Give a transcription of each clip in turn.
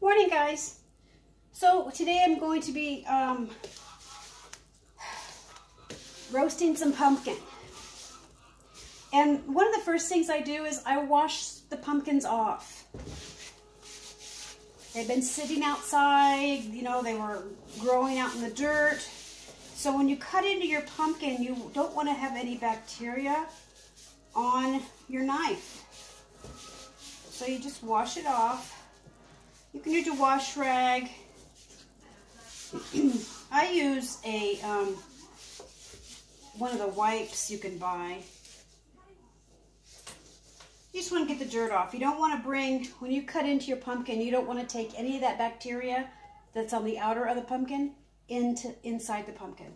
morning, guys. So today I'm going to be roasting some pumpkin. And one of the first things I do is I wash the pumpkins off. They've been sitting outside, you know, they were growing out in the dirt. So when you cut into your pumpkin, you don't want to have any bacteria on your knife. So you just wash it off. You can use a wash rag. I use a one of the wipes you can buy. You just want to get the dirt off. You don't want to bring, when you cut into your pumpkin, you don't want to take any of that bacteria that's on the outer of the pumpkin inside the pumpkin.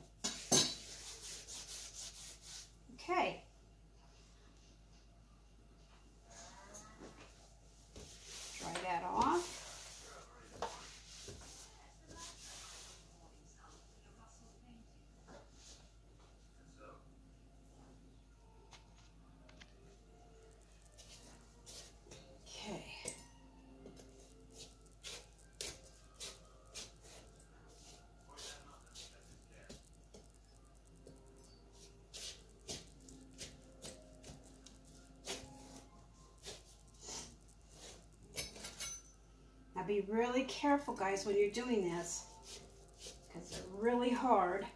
Okay. Dry that off. Now be really careful, guys, when you're doing this, because they're really hard.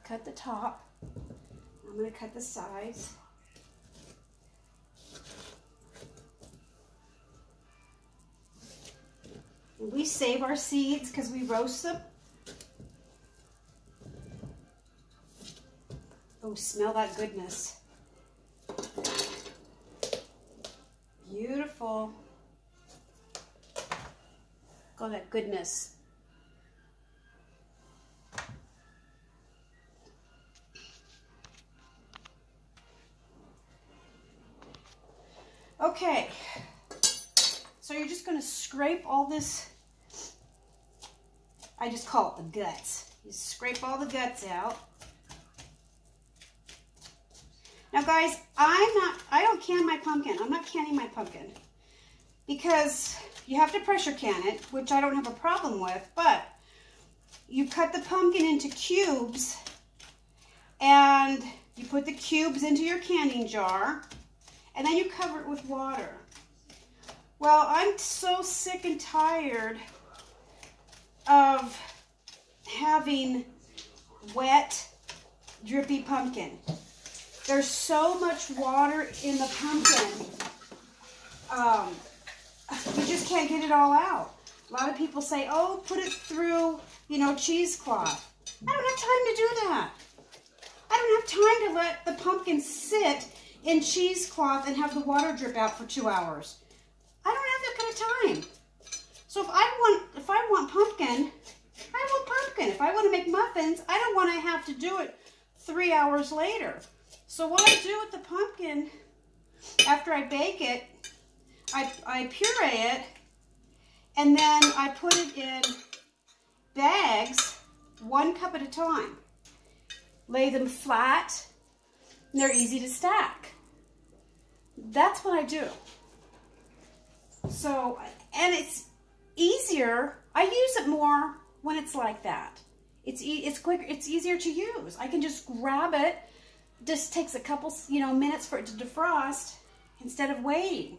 Cut the top. I'm going to cut the sides. And we save our seeds because we roast them. Oh, smell that goodness. Beautiful. Look at that goodness. Okay, so you're just going to scrape all this, I just call it the guts. You scrape all the guts out. Now guys, I don't can my pumpkin. I'm not canning my pumpkin because you have to pressure can it, which I don't have a problem with, but you cut the pumpkin into cubes and you put the cubes into your canning jar and then you cover it with water. Well, I'm so sick and tired of having wet, drippy pumpkin. There's so much water in the pumpkin, you just can't get it all out. A lot of people say, oh, put it through, you know, cheesecloth. I don't have time to do that. I don't have time to let the pumpkin sit in cheesecloth and have the water drip out for 2 hours. I don't have that kind of time. So if I want pumpkin, I want pumpkin. If I want to make muffins, I don't want to have to do it 3 hours later. So what I do with the pumpkin, after I bake it, I puree it, and then I put it in bags, 1 cup at a time. Lay them flat, and they're easy to stack. That's what I do. So, and it's easier. I use it more when it's like that. It's quicker. It's easier to use. I can just grab it. Just takes a couple, you know, minutes for it to defrost instead of waiting.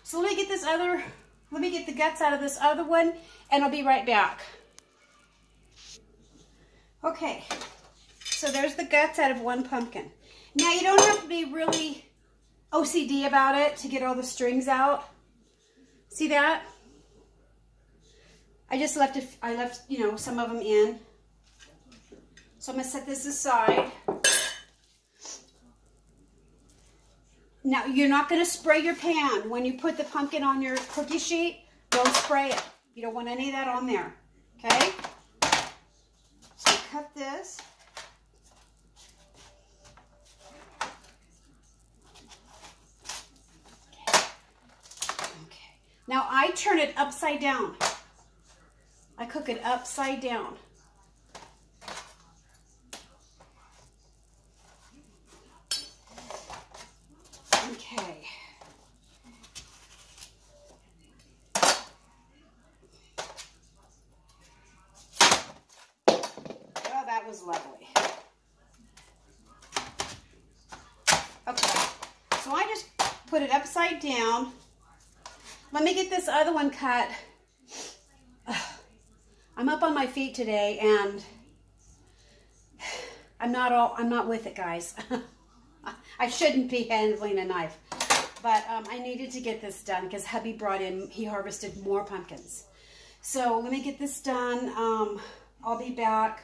So let me get the guts out of this other one, and I'll be right back. Okay, so there's the guts out of 1 pumpkin. Now you don't have to be really OCD about it to get all the strings out. See that? I left, you know, some of them in. So I'm gonna set this aside. Now, you're not going to spray your pan. When you put the pumpkin on your cookie sheet, don't spray it. You don't want any of that on there, okay? So cut this. Okay. Now, I turn it upside down. I cook it upside down. put it upside down. Let me get this other one cut. I'm up on my feet today and I'm not with it, guys. I shouldn't be handling a knife, but I needed to get this done because hubby he harvested more pumpkins. So let me get this done. I'll be back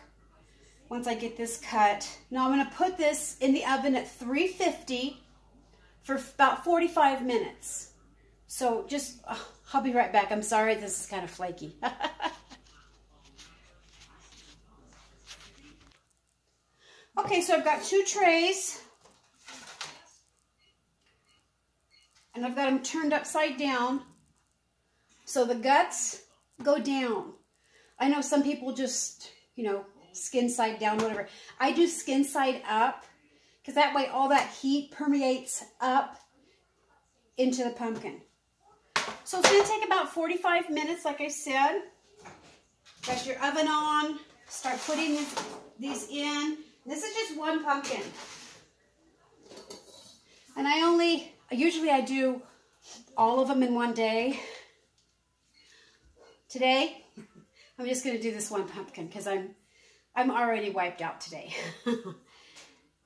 once I get this cut. Now I'm going to put this in the oven at 350 for about 45 minutes. So just, I'll be right back. I'm sorry, this is kind of flaky. Okay, so I've got 2 trays. And I've got them turned upside down. So the guts go down. I know some people just, you know, skin side down, whatever. I do skin side up because that way all that heat permeates up into the pumpkin. So it's going to take about 45 minutes, like I said. Got your oven on. Start putting these in. This is just 1 pumpkin. And usually I do all of them in one day. Today, I'm just going to do this 1 pumpkin because I'm already wiped out today.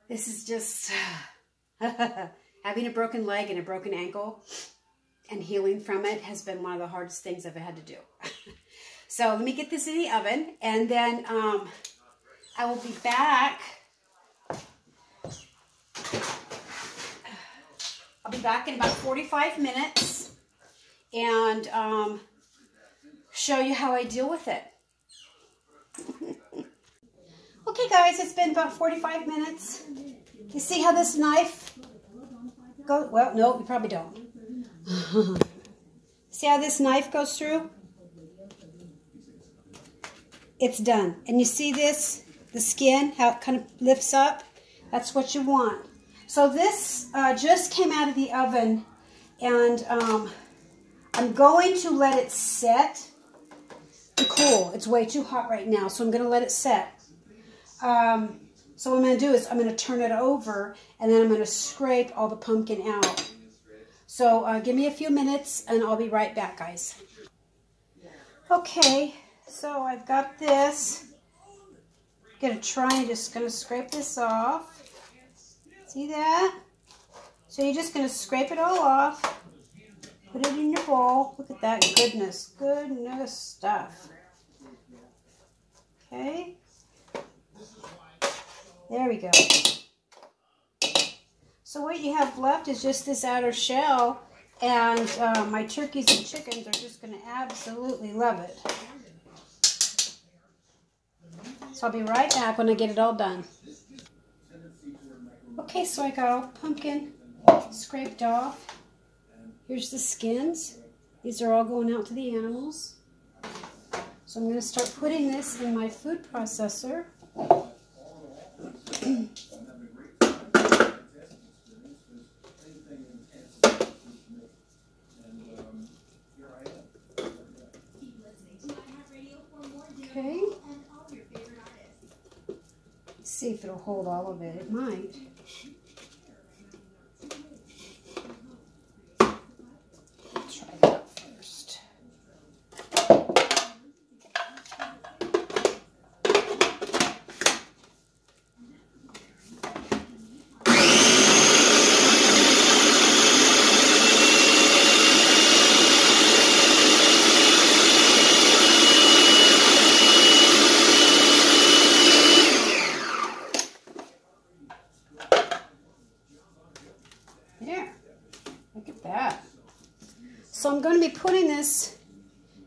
This is just having a broken leg and a broken ankle and healing from it has been one of the hardest things I've had to do. So let me get this in the oven and then I will be back. I'll be back in about 45 minutes and show you how I deal with it. Okay guys, it's been about 45 minutes. You see how this knife goes? Well, no, you probably don't. See how this knife goes through? It's done. And you see this, the skin, how it kind of lifts up? That's what you want. So this just came out of the oven and I'm going to let it set and cool. It's way too hot right now, so I'm going to let it set. So what I'm going to do is I'm going to turn it over and then I'm going to scrape all the pumpkin out. So give me a few minutes and I'll be right back, guys. Okay, so I've got this. I'm going to try and just going to scrape this off. See that? So you're just going to scrape it all off. Put it in your bowl. Look at that goodness. Goodness stuff. Okay. There we go. So what you have left is just this outer shell. And my turkeys and chickens are just going to absolutely love it. So I'll be right back when I get it all done. Okay, so I got all pumpkin scraped off. Here's the skins. These are all going out to the animals. So I'm going to start putting this in my food processor. Okay. Let's see if it'll hold all of it. It might. Try that first. There. Look at that. So I'm going to be putting this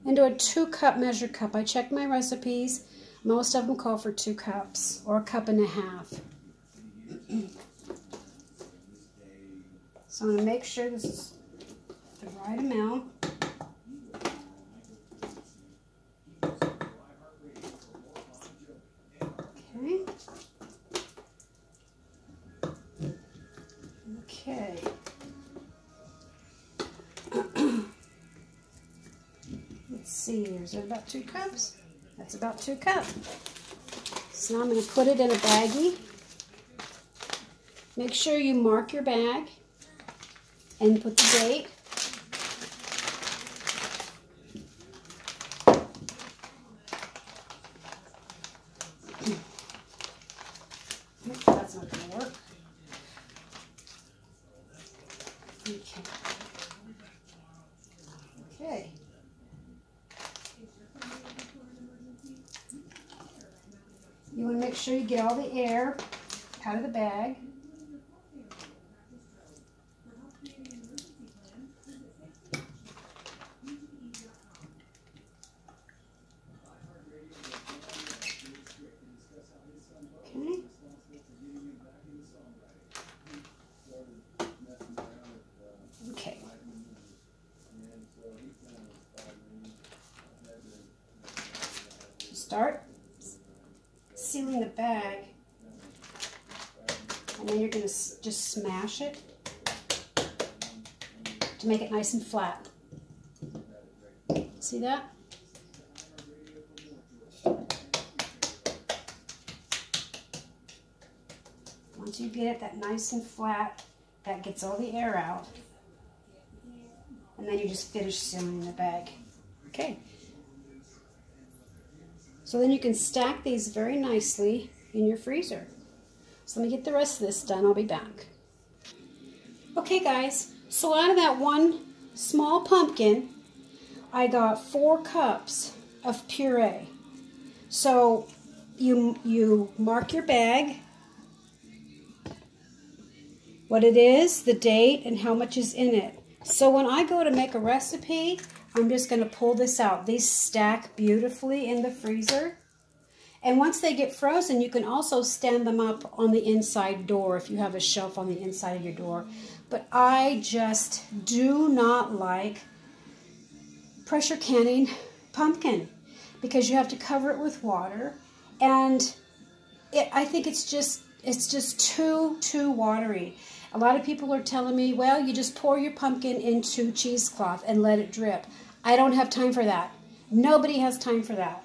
into a 2-cup measure cup. I checked my recipes. Most of them call for 2 cups or 1.5 cups. So I'm going to make sure this is the right amount. Okay. Okay. Let's see, is it about 2 cups? That's about 2 cups. So now I'm going to put it in a baggie. Make sure you mark your bag and put the date. That's not going to work. Okay. You want to make sure you get all the air out of the bag. Okay. Start sealing the bag, and then you're going to just smash it to make it nice and flat. See that? Once you get it that nice and flat, that gets all the air out. And then you just finish sealing the bag. Okay. So then you can stack these very nicely in your freezer. So let me get the rest of this done. I'll be back. Okay guys, so out of that one small pumpkin, I got 4 cups of puree. So you mark your bag, what it is, the date, and how much is in it. So when I go to make a recipe, I'm just going to pull this out. These stack beautifully in the freezer. And once they get frozen, you can also stand them up on the inside door if you have a shelf on the inside of your door. But I just do not like pressure canning pumpkin because you have to cover it with water. And I think it's just too watery. A lot of people are telling me, well, you just pour your pumpkin into cheesecloth and let it drip. I don't have time for that. Nobody has time for that.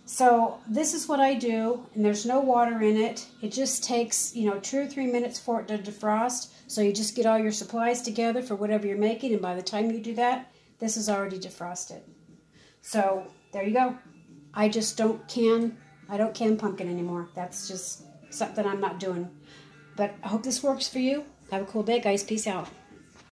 So this is what I do, and there's no water in it. It just takes, 2 or 3 minutes for it to defrost. So you just get all your supplies together for whatever you're making, and by the time you do that, this is already defrosted. So there you go. I don't can pumpkin anymore. That's just something I'm not doing. But I hope this works for you. Have a cool day, guys. Peace out.